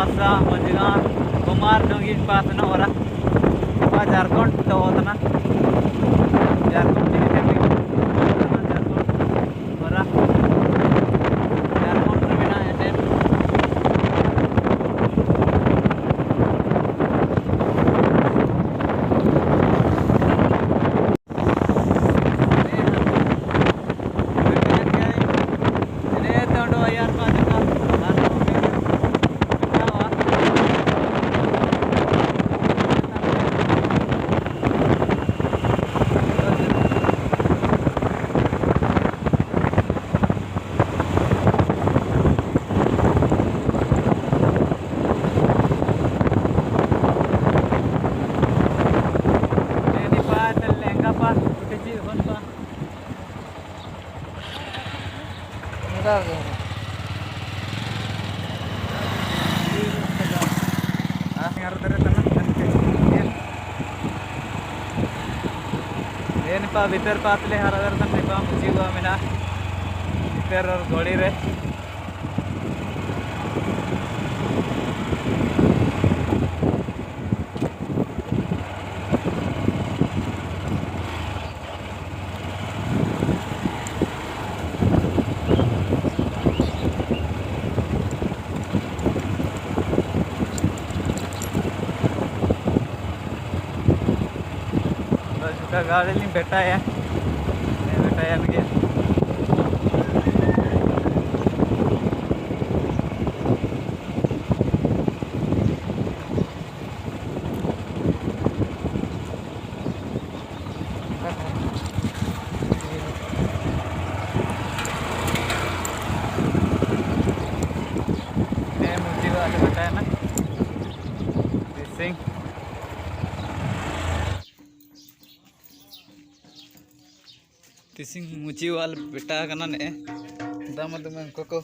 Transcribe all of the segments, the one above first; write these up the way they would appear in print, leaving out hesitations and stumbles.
Masa Majigan Kumar Dongin Pasana Ora Jarkon Tawatana Jarkon Jini Teknik Jarkon Ora Jarkon Ravina Enden भीतर पातले हर मुझीवा मेना भीतर और घोड़ी रे गाड़ी नहीं बेटा है लगे मुझे वाले बेटा है ना सिंह तिसिंग मुची वाल बेटा कना ने दामा dumeng को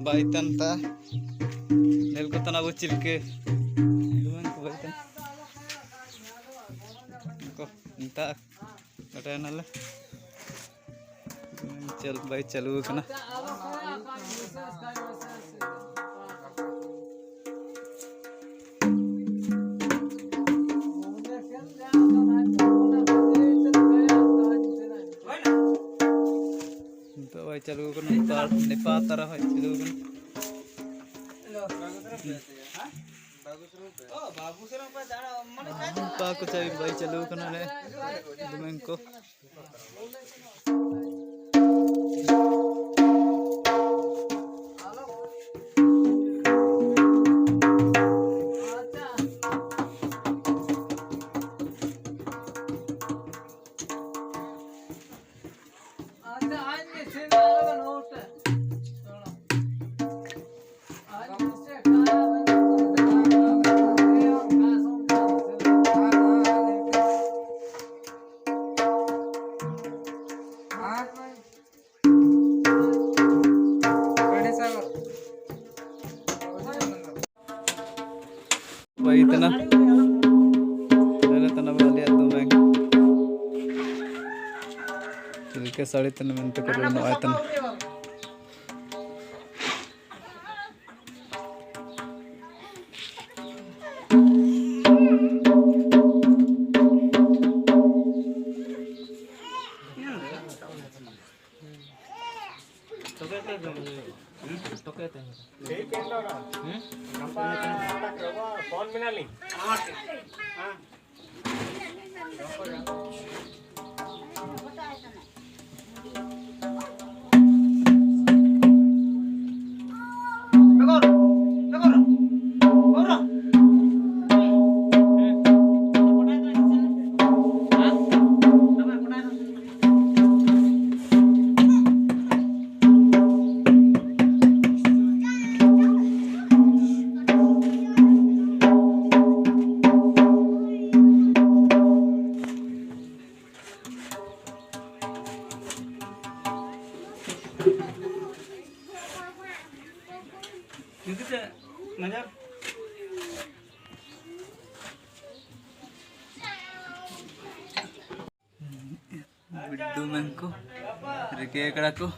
बाइतन ता नेल को तना वो चिलके dumeng को बाइतन को इंता बेटा नाले चल भाई चलू कना चलो नेपाल तरह है चलो को चाहिए भाई चलो dumeng को इतना वाले dumeng के साड़ी तन में तो कर नो आयतन फोन में ना ली dumeng ko rike ko